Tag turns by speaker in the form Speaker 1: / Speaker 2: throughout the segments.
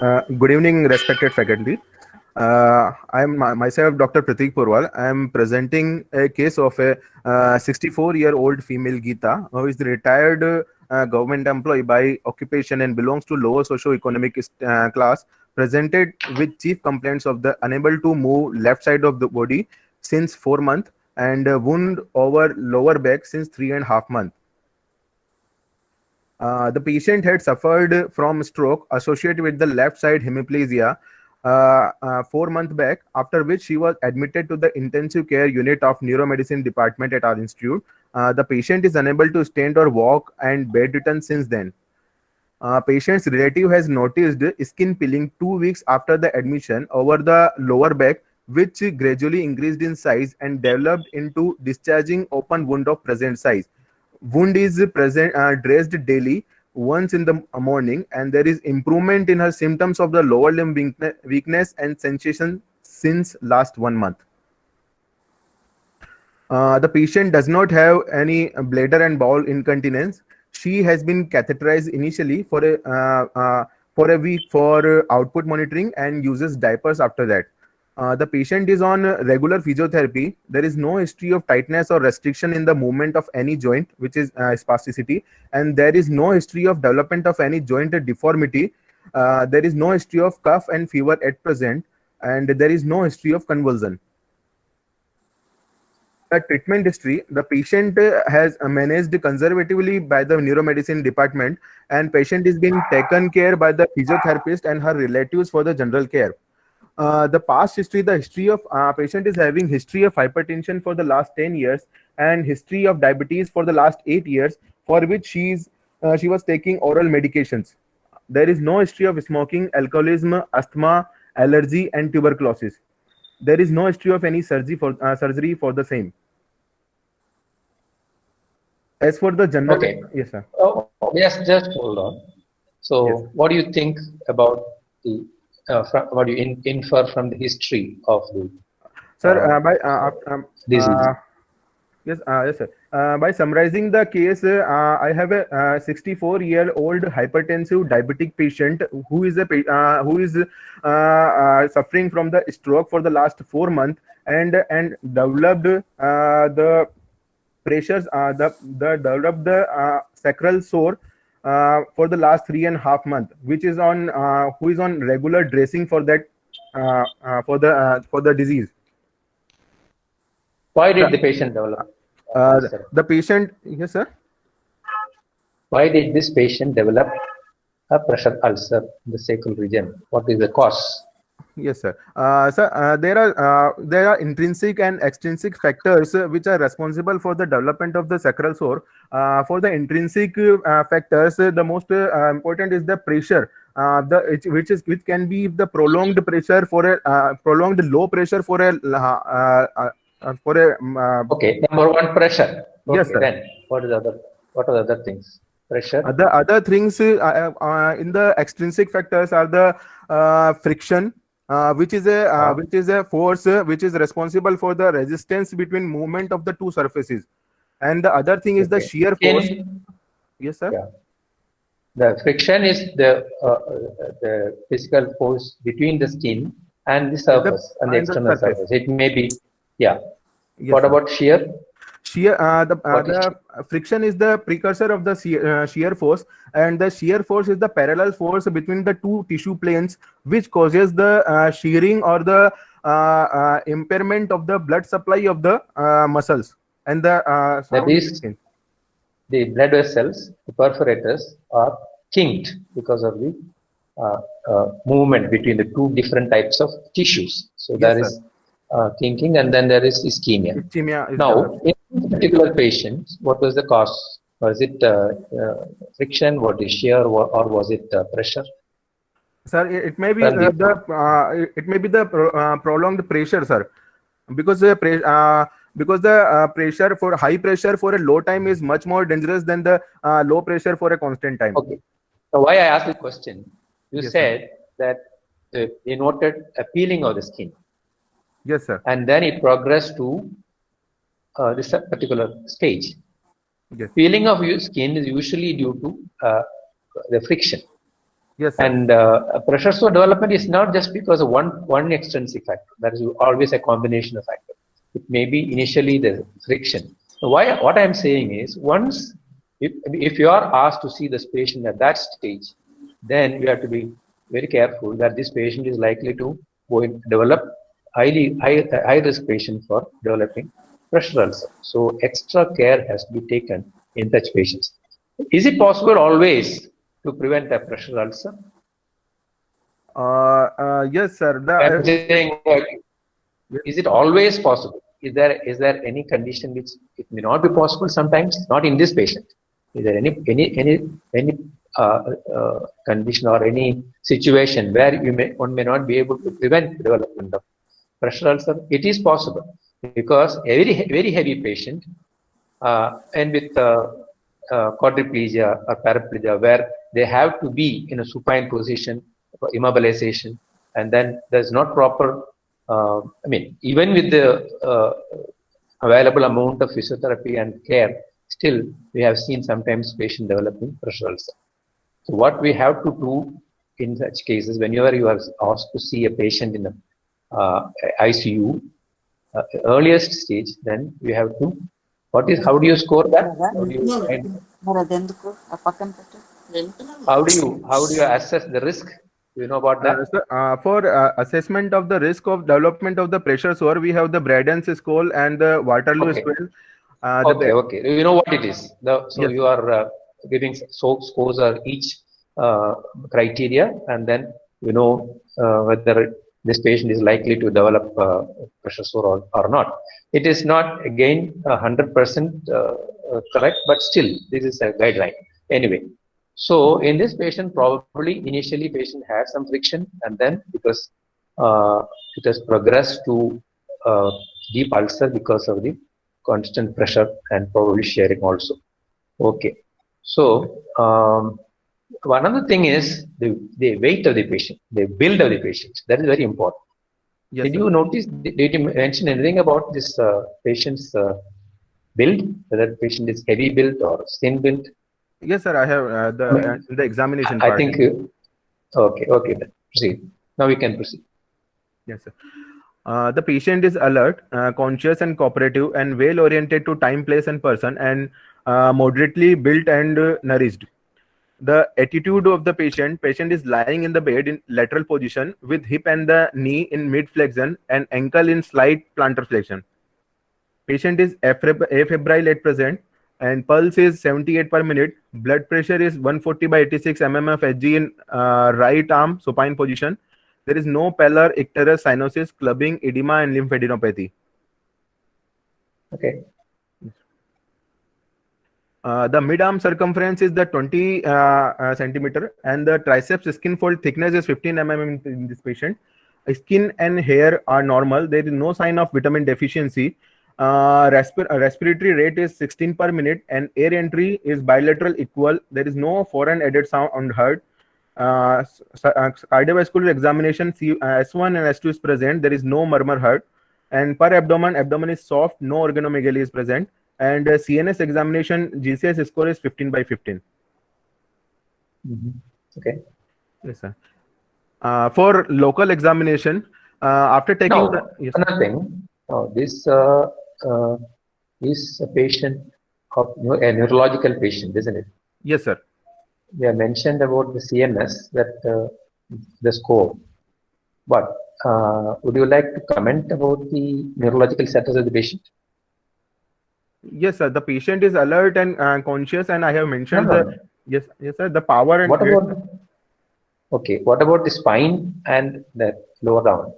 Speaker 1: Good evening, respected faculty. I am myself Dr. Pratik Purwal. I am presenting a case of a 64-year-old female Geeta who is retired government employee by occupation and belongs to lower socio-economic class, presented with chief complaints of the unable to move left side of the body since 4 months and wound over lower back since 3.5 months. The patient had suffered from stroke associated with the left side hemiplegia 4 months back, after which she was admitted to the intensive care unit of neuromedicine department at our institute. The patient is unable to stand or walk and bedridden since then. Patient's relative has noticed skin peeling 2 weeks after the admission over the lower back, which gradually increased in size and developed into discharging open wound of present size. Wound is present dressed daily once in the morning, and there is improvement in her symptoms of the lower limb weakness and sensation since last 1 month. The patient does not have any bladder and bowel incontinence. She has been catheterized initially for a week for output monitoring and uses diapers after that. The patient is on regular physiotherapy. There is no history of tightness or restriction in the movement of any joint, which is spasticity, and there is no history of development of any joint deformity. There is no history of cough and fever at present, and there is no history of convulsion. The treatment history: the patient has managed conservatively by the neuromedicine department, and patient is being taken care by the physiotherapist and her relatives for the general care. The past history: the history of patient is having history of hypertension for the last 10 years and history of diabetes for the last 8 years, for which she was taking oral medications. There is no history of smoking, alcoholism, asthma, allergy, and tuberculosis. There is no history of any surgery for the same. As for the general,
Speaker 2: okay.
Speaker 1: Yes, sir.
Speaker 2: Oh, yes, just hold on. So,
Speaker 1: Yes.
Speaker 2: what do you think about the what do you infer from the history of the
Speaker 1: Sir,
Speaker 2: disease?
Speaker 1: Yes, sir. By summarizing the case, I have a 64-year-old hypertensive diabetic patient who is suffering from the stroke for the last 4 months and developed the pressures the developed the sacral sore for the last 3.5 months, which is on who is on regular dressing for that for the disease.
Speaker 2: Why did the patient develop?
Speaker 1: The patient, yes, sir.
Speaker 2: Why did this patient develop a pressure ulcer in the sacral region? What is the cause?
Speaker 1: Yes, sir. There are intrinsic and extrinsic factors which are responsible for the development of the sacral sore. For the intrinsic factors, the most important is the pressure, which can be the prolonged pressure for a prolonged low pressure for a
Speaker 2: okay, number one, pressure. Okay,
Speaker 1: yes, sir.
Speaker 2: then what are the other things? Pressure.
Speaker 1: The other things in the extrinsic factors are the friction, which is a force which is responsible for the resistance between movement of the two surfaces, and the other thing is the shear force. Yes, sir.
Speaker 2: Yeah. The friction is the physical force between the skin and the surface and the external surface. It may be, yeah. Yes, what about shear?
Speaker 1: Shear, the friction is the precursor of the shear force, and the shear force is the parallel force between the two tissue planes, which causes the shearing or the impairment of the blood supply of the muscles and the
Speaker 2: the blood vessels, the perforators, are kinked because of the movement between the two different types of tissues. So yes, there is kinking, and then there is ischemia. Now, in this particular patient, what was the cause? Was it friction? Was it shear, or was it pressure?
Speaker 1: Sir, it may be the prolonged pressure, sir, because the pressure for high pressure for a low time is much more dangerous than the low pressure for a constant time.
Speaker 2: Okay. So why I asked the question? You yes, said sir. That you noted a peeling of the skin.
Speaker 1: Yes, sir.
Speaker 2: And then it progressed to this particular stage. Yes. Peeling of your skin is usually due to the friction.
Speaker 1: Yes, sir.
Speaker 2: And pressure sore development is not just because of one extrinsic factor. That is always a combination of factors. It may be initially the friction. So what I am saying is, once if you are asked to see this patient at that stage, then you have to be very careful that this patient is likely to go and develop high risk patient for developing pressure ulcer. So extra care has to be taken in such patients. Is it possible always to prevent a pressure ulcer?
Speaker 1: Yes, sir.
Speaker 2: I'm saying, is it always possible? Is there any condition which it may not be possible sometimes? Not in this patient. Is there any uh, condition or any situation where one may not be able to prevent development of pressure ulcer? It is possible, because a very heavy patient and with quadriplegia or paraplegia, where they have to be in a supine position for immobilization, and then there's not proper, even with the available amount of physiotherapy and care, still we have seen sometimes patient developing pressure ulcer. So what we have to do in such cases, whenever you are asked to see a patient in the ICU, earliest stage, then we have to, how do you score that? How do you assess the risk? Do you know about that?
Speaker 1: For assessment of the risk of development of the pressure sore, we have the Braden's scale and the Waterloo scale.
Speaker 2: Okay. You know what it is. So yes, you are giving scores are each criteria, and then you know whether this patient is likely to develop pressure sore or not. It is not again 100% correct, but still this is a guideline anyway. So in this patient, probably initially patient had some friction, and then because it has progressed to deep ulcer because of the constant pressure and probably sharing also. Okay. So one other thing is the weight of the patient, the build of the patient. That is very important. Yes, did you notice? Did you mention anything about this patient's build? Whether the patient is heavy built or thin built?
Speaker 1: Yes, sir. I have the examination
Speaker 2: part. I think. Okay. Then proceed. Now we can proceed.
Speaker 1: Yes, sir. The patient is alert, conscious and cooperative, and well oriented to time, place, and person, and moderately built and nourished. The attitude of the patient is lying in the bed in lateral position with hip and the knee in mid flexion and ankle in slight plantar flexion. Patient is afebrile at present, and pulse is 78 per minute. Blood pressure is 140/86 mmF Hg in right arm supine position. There is no pallor, icterus, cyanosis, clubbing, edema, and lymphadenopathy.
Speaker 2: Okay.
Speaker 1: The mid-arm circumference is the 20 centimeter, and the triceps skin fold thickness is 15 mm in this patient. Skin and hair are normal. There is no sign of vitamin deficiency. Respiratory rate is 16 per minute, and air entry is bilateral equal. There is no foreign added sound heard. Cardiovascular examination, S1 and S2 is present. There is no murmur heard, and per abdomen is soft. No organomegaly is present, and CNS examination GCS score is 15/15.
Speaker 2: Okay.
Speaker 1: Yes, sir. For local examination, after taking
Speaker 2: another thing, this is a patient of a neurological patient, isn't it?
Speaker 1: Yes, sir.
Speaker 2: We have mentioned about the CNS, that the score, but would you like to comment about the neurological status of the patient?
Speaker 1: Yes, sir. The patient is alert and conscious, and I have mentioned yes, sir. The power and
Speaker 2: what about the spine and the lower down?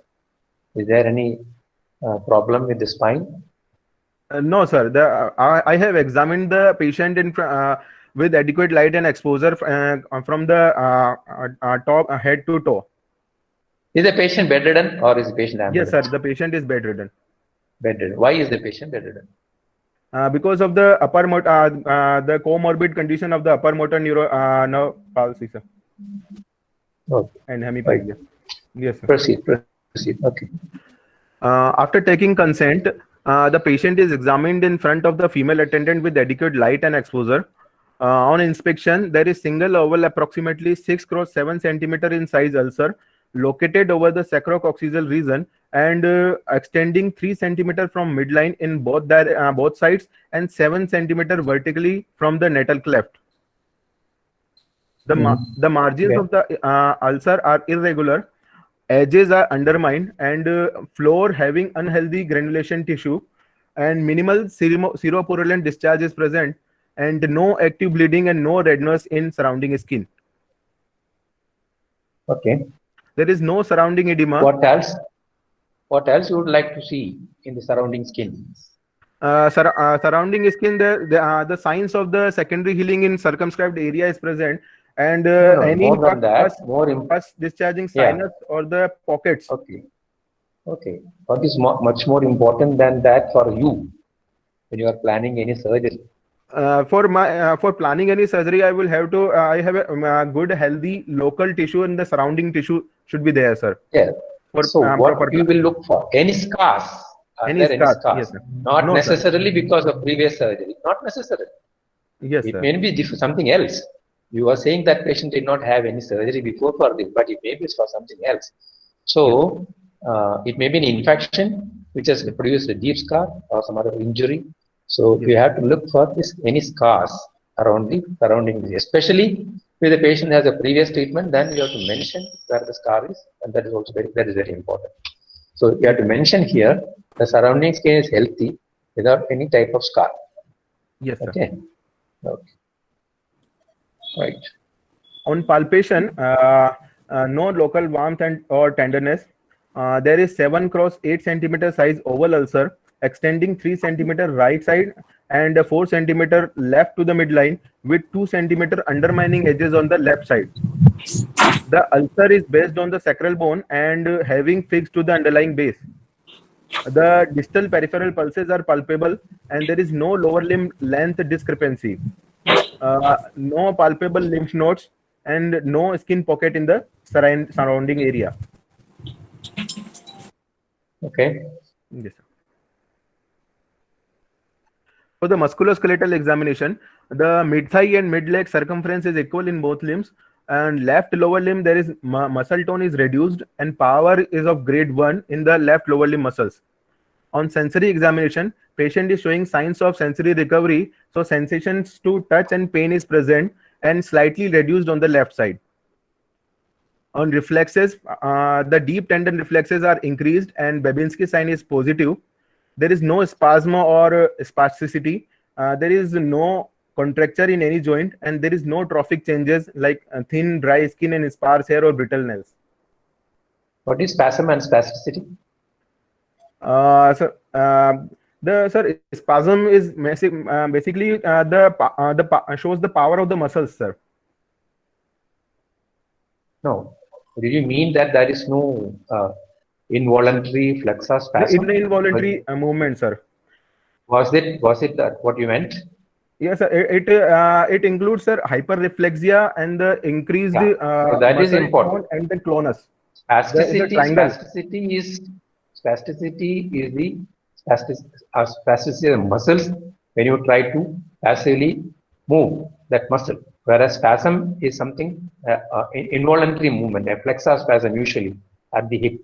Speaker 2: Is there any problem with the spine?
Speaker 1: No, sir. I have examined the patient in with adequate light and exposure from the top head to toe.
Speaker 2: Is the patient bedridden or is the patient ambulant?
Speaker 1: Yes, sir. The patient is bedridden.
Speaker 2: Bedridden. Why is the patient bedridden?
Speaker 1: Because of the the comorbid condition of the upper motor nerve palsy, sir.
Speaker 2: Okay.
Speaker 1: And hemiplegia. Right. Yes, sir.
Speaker 2: Proceed. Okay.
Speaker 1: After taking consent, the patient is examined in front of the female attendant with adequate light and exposure. On inspection, there is single oval approximately 6 cross 7 centimeter in size ulcer located over the sacrococcygeal region and extending 3 centimeter from midline in both sides and 7 centimeter vertically from the natal cleft. The margins of the ulcer are irregular, edges are undermined, and floor having unhealthy granulation tissue, and minimal seropurulent discharge is present, and no active bleeding and no redness in surrounding skin.
Speaker 2: Okay.
Speaker 1: There is no surrounding edema.
Speaker 2: What else? What else you would like to see in the surrounding skin?
Speaker 1: Surrounding skin, the signs of the secondary healing in circumscribed area is present, and any
Speaker 2: more than that,
Speaker 1: pus discharging sinus or the pockets.
Speaker 2: Okay. Okay. What is much more important than that for you when you are planning any surgery?
Speaker 1: For planning any surgery, I will have to I have a good healthy local tissue, and the surrounding tissue should be there, sir.
Speaker 2: Yeah. So what you will look for? Any scars? Any scars? Yes, not necessarily because of previous surgery. Not necessarily.
Speaker 1: Yes,
Speaker 2: it
Speaker 1: sir.
Speaker 2: may be something else. You are saying that patient did not have any surgery before for this, but it may be for something else. So it may be an infection which has produced a deep scar or some other injury. So you have to look for any scars around the surrounding, especially if the patient has a previous treatment. Then you have to mention where the scar is, and that is also very important. So you have to mention here the surrounding skin is healthy without any type of scar.
Speaker 1: Yes, sir.
Speaker 2: Okay. Okay. Right.
Speaker 1: On palpation, no local warmth or tenderness. There is 7 cross 8 centimeter size oval ulcer extending 3 centimeter right side and 4 centimeter left to the midline with 2 centimeter undermining edges on the left side. The ulcer is based on the sacral bone and having fixed to the underlying base. The distal peripheral pulses are palpable and there is no lower limb length discrepancy. No palpable lymph nodes and no skin pocket in the surrounding area.
Speaker 2: Okay.
Speaker 1: Yes, sir. For the musculoskeletal examination, the mid-thigh and mid-leg circumference is equal in both limbs, and left lower limb there is muscle tone is reduced and power is of grade 1 in the left lower limb muscles. On sensory examination, patient is showing signs of sensory recovery, so sensations to touch and pain is present and slightly reduced on the left side. On reflexes, the deep tendon reflexes are increased and Babinski sign is positive. There is no spasm or spasticity. There is no contracture in any joint, and there is no trophic changes like thin, dry skin and sparse hair or brittle nails.
Speaker 2: What is spasm and spasticity?
Speaker 1: Sir, spasm is basically shows the power of the muscles, sir.
Speaker 2: No. Did you mean that there is no involuntary flexor spasm?
Speaker 1: It's involuntary movement, sir.
Speaker 2: Was it that what you meant?
Speaker 1: Yes, sir. It includes, sir, hyperreflexia and the increased
Speaker 2: so that is important.
Speaker 1: And the clonus.
Speaker 2: Spasticity is the spasticity of muscles when you try to passively move that muscle. Whereas spasm is something involuntary movement, a flexor spasm usually at the hip.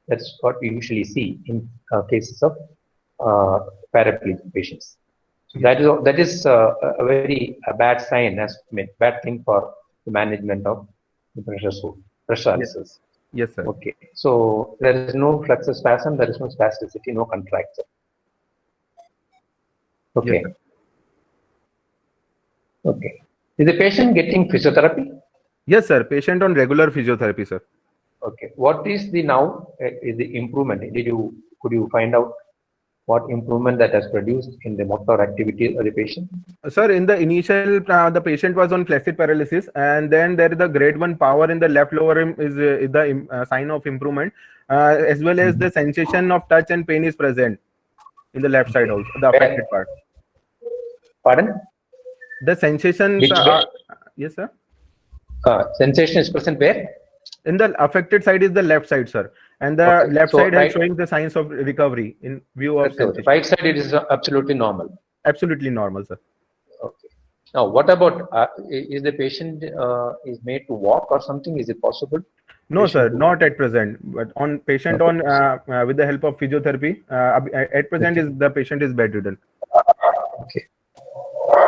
Speaker 2: That's what we usually see in cases of paraplegic patients. So that is a very bad sign, bad thing for the management of the pressure ulcers.
Speaker 1: Yes, sir.
Speaker 2: Okay. So there is no flexor spasm, there is no spasticity, no contracture. Okay. Yes, okay. Is the patient getting physiotherapy?
Speaker 1: Yes, sir. Patient on regular physiotherapy, sir.
Speaker 2: Okay. What is the improvement? Could you find out what improvement that has produced in the motor activity of the patient?
Speaker 1: Sir, in the initial, the patient was on flaccid paralysis, and then there is the grade 1 power in the left lower limb is the sign of improvement, as well as the sensation of touch and pain is present in the left side also, the affected part.
Speaker 2: Pardon?
Speaker 1: The sensation. Yes, sir.
Speaker 2: Sensation is present where?
Speaker 1: In the affected side is the left side, sir, and the left side is showing the signs of recovery in view of
Speaker 2: right side it is absolutely normal.
Speaker 1: Absolutely normal, sir.
Speaker 2: Okay. Now, what about is the patient is made to walk or something? Is it possible?
Speaker 1: No,
Speaker 2: Patient
Speaker 1: sir,
Speaker 2: to
Speaker 1: not at present. But on patient on with the help of physiotherapy, at present
Speaker 2: okay.
Speaker 1: is the patient is bedridden.
Speaker 2: Okay.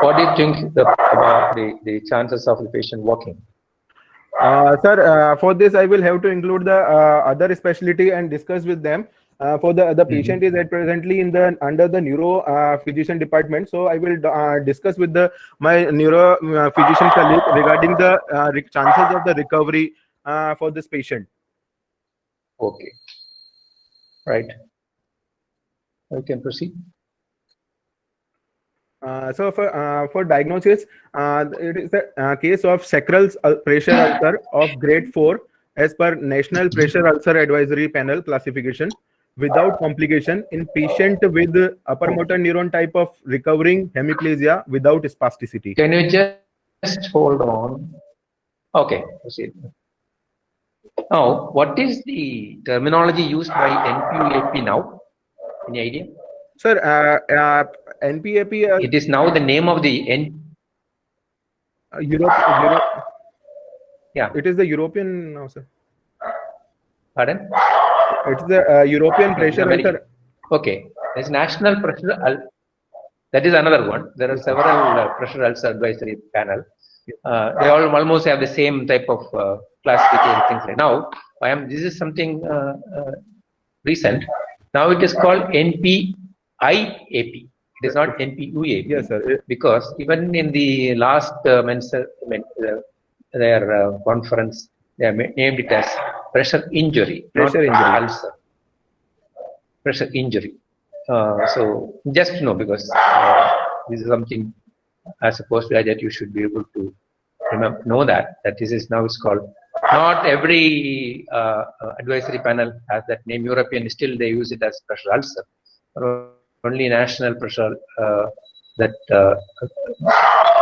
Speaker 2: What do you think about the chances of the patient walking?
Speaker 1: Sir, for this I will have to include the other specialty and discuss with them. For the patient is at presently in the under the neuro physician department, so I will discuss with the my neuro physician colleague regarding the chances of the recovery for this patient.
Speaker 2: Okay. Right. We can proceed.
Speaker 1: So for diagnosis, it is the case of sacral pressure ulcer of grade 4 as per National Pressure Ulcer Advisory Panel classification without complication in patient with upper motor neuron type of recovering hemiplegia without spasticity.
Speaker 2: Can you just hold on? Okay, proceed. Now, what is the terminology used by NPAP now? Any idea?
Speaker 1: Sir, NPAP
Speaker 2: It is now the name of the
Speaker 1: Europe,
Speaker 2: yeah.
Speaker 1: it is the European now, sir.
Speaker 2: Pardon?
Speaker 1: It's the European pressure
Speaker 2: American.
Speaker 1: ulcer.
Speaker 2: Okay, there's national pressure. That is another one. There are several pressure ulcer advisory panel. They all almost have the same type of classification things. Like now, this is something recent. Now it is called NPIAP. It is not NPUAP.
Speaker 1: Yes, sir.
Speaker 2: Because even in the last their conference, they have named it as pressure injury,
Speaker 1: Pressure
Speaker 2: not
Speaker 1: injury.
Speaker 2: ulcer. Pressure injury. So just to know, because this is something as a postgraduate you should be able to know that this is now it's called. Not every advisory panel has that name. European still they use it as pressure ulcer. Only national pressure that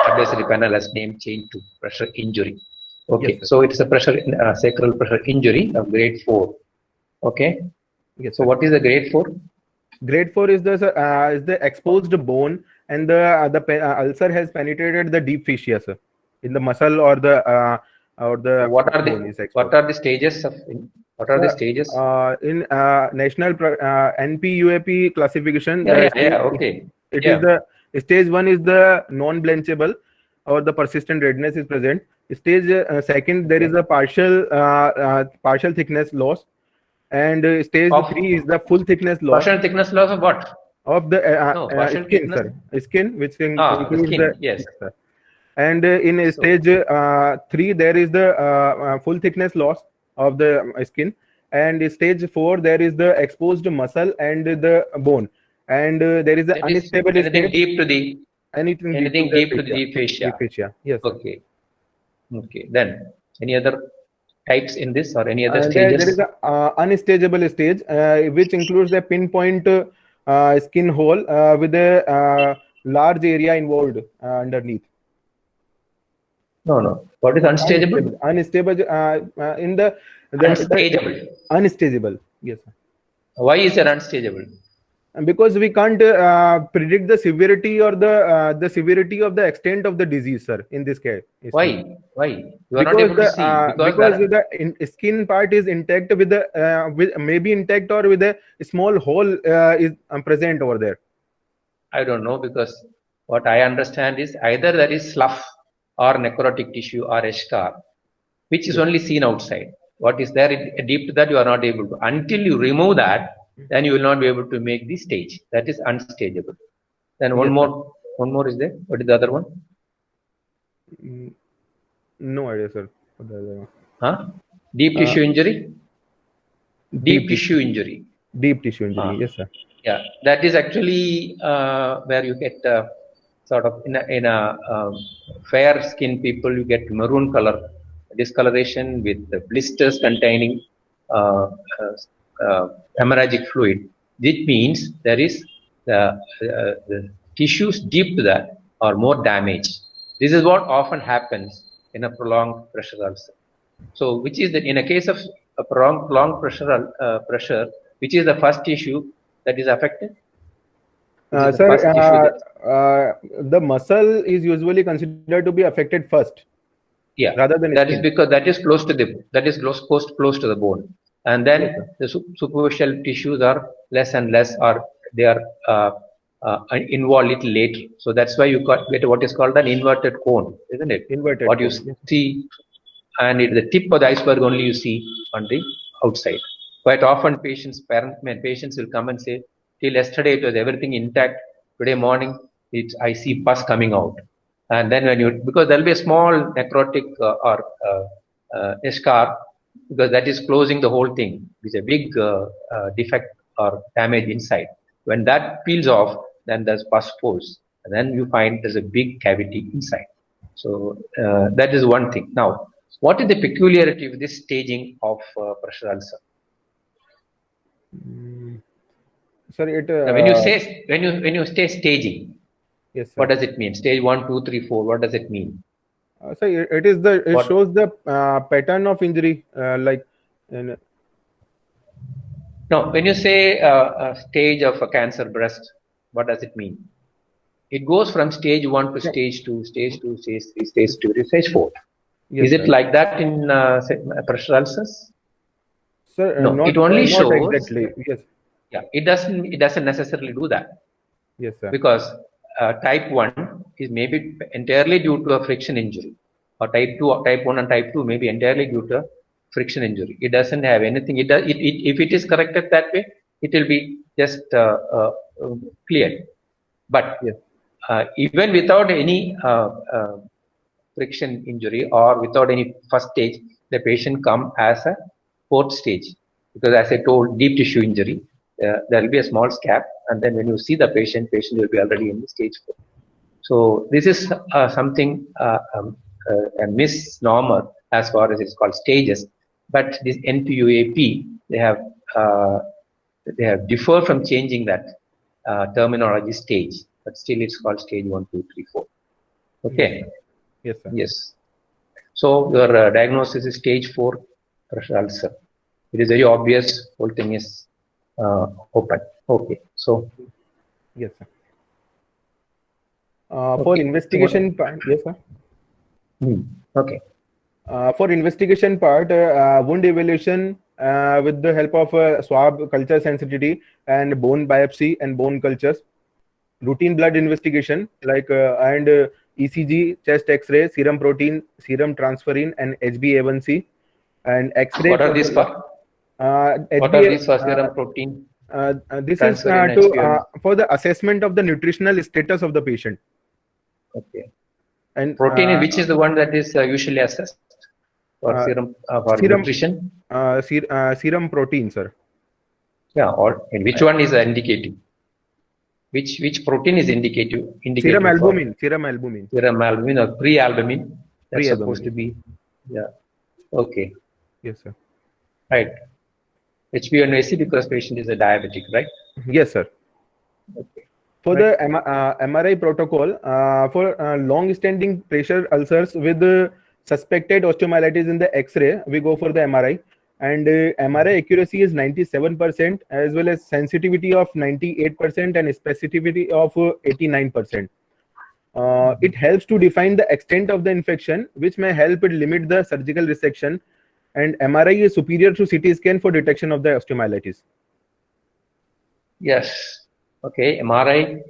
Speaker 2: advisory panel has name changed to pressure injury. Okay, yes, so it's a pressure sacral pressure injury of grade 4. Okay. Yes, so what is the grade 4?
Speaker 1: Grade 4 is the exposed bone, and the ulcer has penetrated the deep fascia, sir, in the muscle or the
Speaker 2: what are the stages of the stages
Speaker 1: in national NPUAP classification?
Speaker 2: Okay.
Speaker 1: It is the stage 1 is the non-blanchable or the persistent redness is present. Stage 2 there is a partial thickness loss. And stage 3 is the full thickness loss.
Speaker 2: Partial thickness loss of what?
Speaker 1: Of the skin, sir. Skin, which includes
Speaker 2: the skin, yes.
Speaker 1: Sir. And in stage 3, there is the full thickness loss of the skin. And stage 4, there is the exposed muscle and the bone. And there is the unstable
Speaker 2: anything deep to the
Speaker 1: anything
Speaker 2: deep to the deep fascia.
Speaker 1: Deep fascia. Yes. Sir.
Speaker 2: Okay. Okay. Then any other types in this or any other stages?
Speaker 1: There is an unstageable stage, which includes the pinpoint skin hole with a large area involved underneath.
Speaker 2: No. What is unstageable?
Speaker 1: Unstable in the
Speaker 2: unstageable.
Speaker 1: Unstageable. Yes. Sir.
Speaker 2: Why is it unstageable?
Speaker 1: Because we can't predict the severity or the severity of the extent of the disease, sir. In this case.
Speaker 2: Why? You are not able to see
Speaker 1: because the skin part is intact with the with maybe intact or with a small hole is present over there.
Speaker 2: I don't know, because what I understand is either there is slough or necrotic tissue or eschar, which is only seen outside. What is there deep to that you are not able to. Until you remove that, then you will not be able to make the stage. That is unstageable. Then one more is there. What is the other one?
Speaker 1: No idea, sir.
Speaker 2: Huh? Deep tissue injury? Deep tissue injury.
Speaker 1: Deep tissue injury, yes, sir.
Speaker 2: Yeah, that is actually where you get sort of in a fair skin people, you get maroon color discoloration with the blisters containing hemorrhagic fluid. This means there is the tissues deep to that are more damaged. This is what often happens in a prolonged pressure ulcer. So, which is that in a case of a prolonged pressure, which is the first tissue that is affected? which is the
Speaker 1: Sir,
Speaker 2: first tissue that,
Speaker 1: the muscle is usually considered to be affected first
Speaker 2: yeah,
Speaker 1: rather than
Speaker 2: that is
Speaker 1: skin.
Speaker 2: because that is close to the, that is close to the bone, and then
Speaker 1: Yes, sir.
Speaker 2: the superficial tissues are less and less, or they are involved little later. So that's why you get what is called an inverted cone, isn't it?
Speaker 1: Inverted
Speaker 2: What you
Speaker 1: cone. Yes.
Speaker 2: see, and the tip of the iceberg only you see on the outside. Quite often, patients will come and say, "Till yesterday it was everything intact. Today morning, I see pus coming out." And then when you, because there will be a small necrotic or a scar, because that is closing the whole thing. It's a big defect or damage inside. When that peels off, then there's pus pores, and then you find there's a big cavity inside. So that is one thing. Now, what is the peculiarity of this staging of pressure ulcer?
Speaker 1: Sir, it
Speaker 2: Now, when you say staging,
Speaker 1: yes,
Speaker 2: what
Speaker 1: sir.
Speaker 2: does it mean? Stage 1, 2, 3, 4. What does it mean?
Speaker 1: So it
Speaker 2: What?
Speaker 1: shows the pattern of injury, like in,
Speaker 2: No, when you say a stage of a cancer breast, what does it mean? It goes from stage 1 to
Speaker 1: no,
Speaker 2: stage 2, stage 2, stage 3, stage 2 to stage 4. Is
Speaker 1: yes,
Speaker 2: it
Speaker 1: sir.
Speaker 2: like that in pressure ulcers?
Speaker 1: Sir,
Speaker 2: No, it only
Speaker 1: not
Speaker 2: shows.
Speaker 1: exactly. Yes,
Speaker 2: Yeah, it doesn't necessarily do that,
Speaker 1: yes, sir.
Speaker 2: because type 1 is maybe entirely due to a friction injury, or type 1 and type 2 may be entirely due to a friction injury. It doesn't have anything. If it is corrected that way, it will be just cleared. But
Speaker 1: Yes,
Speaker 2: even without any friction injury, or without any first stage, the patient come as a fourth stage, because as I told, deep tissue injury, there will be a small scab, and then when you see the patient will be already in the stage 4. So this is something a misnomer as far as it's called stages. But this NPUAP, uh, they have differed from changing that terminology stage, but still it's called stage 1, 2, 3, 4.
Speaker 1: yes,
Speaker 2: Okay.
Speaker 1: sir. Yes, sir.
Speaker 2: Yes. So your diagnosis is stage 4 pressure ulcer. It is very obvious. Whole thing is open. Okay. So
Speaker 1: Yes, sir. For
Speaker 2: okay. So what?
Speaker 1: investigation part, yes, sir.
Speaker 2: Okay.
Speaker 1: For investigation part, wound evaluation with the help of swab culture sensitivity and bone biopsy and bone cultures, routine blood investigation like and ECG, chest X-ray, serum protein, serum transferrin, and HbA1c, and X-ray
Speaker 2: What are
Speaker 1: for
Speaker 2: these
Speaker 1: the
Speaker 2: for? What are
Speaker 1: HbA.
Speaker 2: these for? Serum protein,
Speaker 1: This is
Speaker 2: transferrin,
Speaker 1: to
Speaker 2: HbA1c.
Speaker 1: for the assessment of the nutritional status of the patient,
Speaker 2: Okay.
Speaker 1: and
Speaker 2: Protein, which is the one that is usually assessed for
Speaker 1: uh,
Speaker 2: serum for
Speaker 1: serum
Speaker 2: nutrition?
Speaker 1: serum protein, sir.
Speaker 2: Yeah. Or and which one is indicative? Which protein is
Speaker 1: Serum
Speaker 2: indicative for
Speaker 1: albumin, serum albumin,
Speaker 2: serum albumin or pre-albumin? That's supposed
Speaker 1: pre-albumin.
Speaker 2: to be, yeah. Okay.
Speaker 1: Yes, sir.
Speaker 2: Right. HbA1c because patient is a diabetic, right?
Speaker 1: Yes, sir.
Speaker 2: Okay.
Speaker 1: For
Speaker 2: Right.
Speaker 1: the MRI protocol, for long-standing pressure ulcers with suspected osteomyelitis in the X-ray, we go for the MRI. And MRI accuracy is 97%, as well as sensitivity of 98% and specificity of 89%. It helps to define the extent of the infection, which may help it limit the surgical resection. And MRI is superior to CT scan for detection of the osteomyelitis.
Speaker 2: Yes. Okay. MRI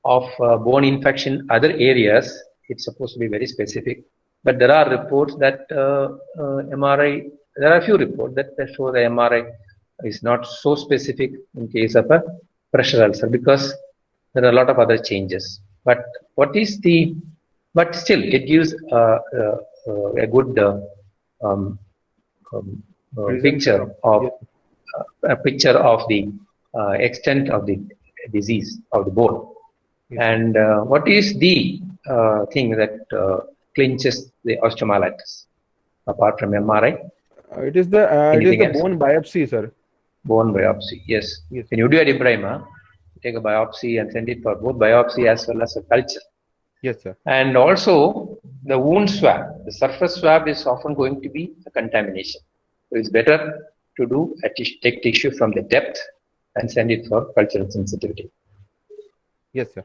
Speaker 2: of bone infection, other areas, it's supposed to be very specific. But there are reports that MRI, there are a few reports that show the MRI is not so specific in case of a pressure ulcer, because there are a lot of other changes. But what is the, but still it gives a good um, um,
Speaker 1: Results,
Speaker 2: picture of
Speaker 1: yes.
Speaker 2: a picture of the extent of the disease of the bone.
Speaker 1: Yes, sir.
Speaker 2: And what is the thing that clinches the osteomyelitis apart from MRI?
Speaker 1: It is
Speaker 2: Anything
Speaker 1: the
Speaker 2: else?
Speaker 1: bone biopsy, sir.
Speaker 2: Bone biopsy. Yes.
Speaker 1: Yes,
Speaker 2: When
Speaker 1: sir.
Speaker 2: you do a Ibrahima, take a biopsy and send it for both biopsy as well as a culture.
Speaker 1: Yes, sir.
Speaker 2: And also the wound swab, the surface swab is often going to be a contamination. So it's better to do take tissue from the depth and send it for cultural sensitivity.
Speaker 1: Yes, sir.